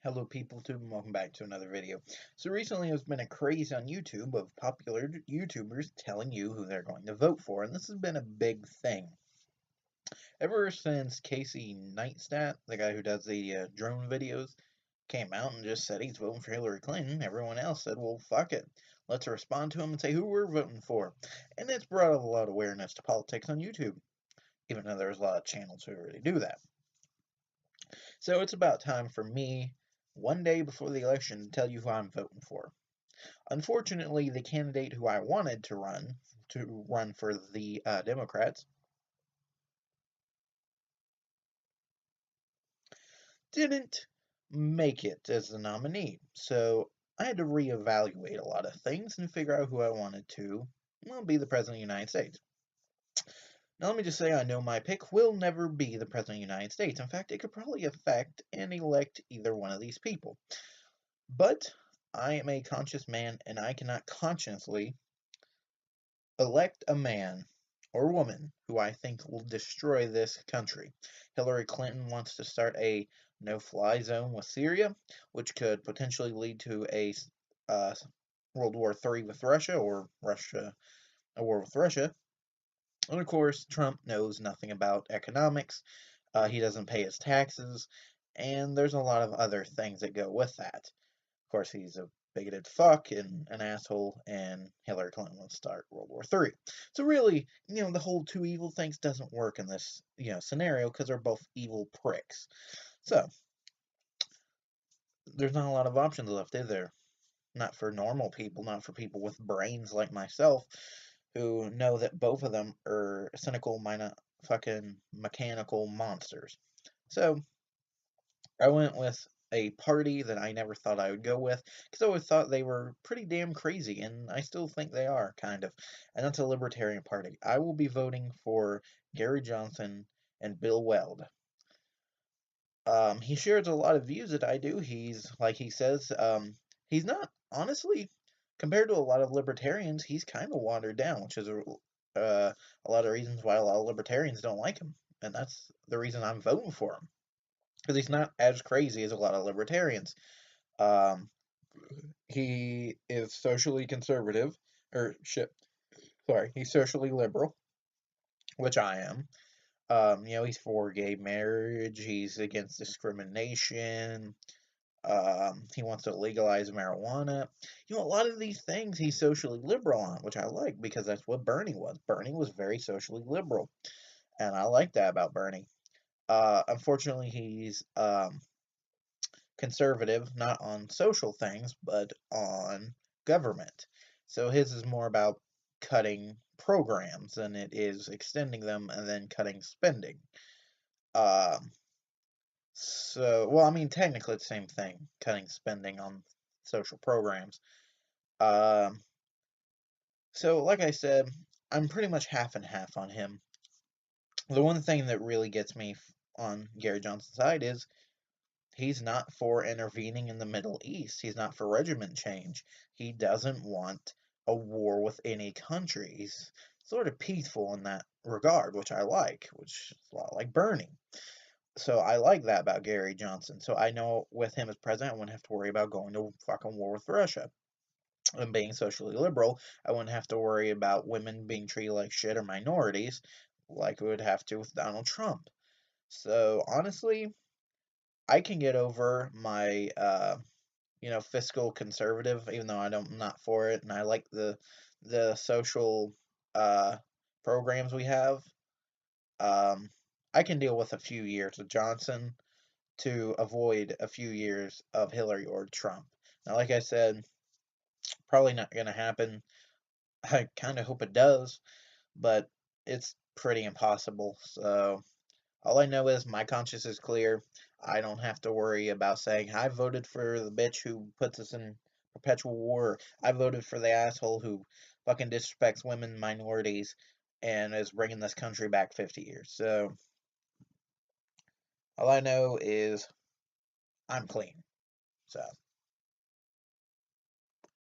Hello people tube and welcome back to another video. So recently there's been a craze on YouTube of popular YouTubers telling you who they're going to vote for, and this has been a big thing. Ever since Casey Neistat, the guy who does the drone videos, came out and just said he's voting for Hillary Clinton, everyone else said, well, fuck it. Let's respond to him and say who we're voting for. And it's brought a lot of awareness to politics on YouTube, even though there's a lot of channels who already do that. So it's about time for me, one day before the election, to tell you who I'm voting for. Unfortunately, the candidate who I wanted to run for the Democrats didn't make it as the nominee. So I had to reevaluate a lot of things and figure out who I wanted to, well, be the President of the United States. Now, let me just say I know my pick will never be the President of the United States. In fact, it could probably affect and elect either one of these people. But I am a conscious man, and I cannot consciously elect a man or woman who I think will destroy this country. Hillary Clinton wants to start a no-fly zone with Syria, which could potentially lead to uh, World War III with Russia, or a war with Russia. And of course, Trump knows nothing about economics. He doesn't pay his taxes, and there's a lot of other things that go with that. Of course, he's a bigoted fuck and an asshole, and Hillary Clinton will start World War III. So really, the whole two evil things doesn't work in this, scenario because they're both evil pricks. So there's not a lot of options left, is there? Not for normal people, not for people with brains like myself, who know that both of them are cynical, fucking mechanical monsters. So I went with a party that I never thought I would go with because I always thought they were pretty damn crazy, and I still think they are, kind of. And that's a Libertarian Party. I will be voting for Gary Johnson and Bill Weld. He shares a lot of views that I do. He's, like he says, he's not, honestly, compared to a lot of libertarians, he's kind of watered down, which is a lot of reasons why a lot of libertarians don't like him. And that's the reason I'm voting for him because he's not as crazy as a lot of libertarians. Um, he is socially conservative, or shit, sorry, he's socially liberal, which I am. He's for gay marriage. He's against discrimination. He wants to legalize marijuana. A lot of these things he's socially liberal on, which I like because that's what Bernie was. Bernie was very socially liberal, and I like that about Bernie. Unfortunately, he's conservative, not on social things, but on government. So his is more about cutting programs than it is extending them and then cutting spending. Um, well, I mean, technically it's the same thing, cutting spending on social programs. Um, so, like I said, I'm pretty much half and half on him. The one thing that really gets me on Gary Johnson's side is he's not for intervening in the Middle East. He's not for regiment change. He doesn't want a war with any country. He's sort of peaceful in that regard, which I like, which is a lot like Bernie. So I like that about Gary Johnson. So I know with him as president, I wouldn't have to worry about going to fucking war with Russia. And being socially liberal, I wouldn't have to worry about women being treated like shit or minorities like we would have to with Donald Trump. So honestly, I can get over my fiscal conservative, even though I'm not for it, and I like the social uh programs we have. Um, I can deal with a few years of Johnson to avoid a few years of Hillary or Trump. Now, like I said, probably not going to happen. I kind of hope it does, but it's pretty impossible. So all I know is my conscience is clear. I don't have to worry about saying I voted for the bitch who puts us in perpetual war. I voted for the asshole who fucking disrespects women, minorities, and is bringing this country back 50 years. So all I know is I'm clean. So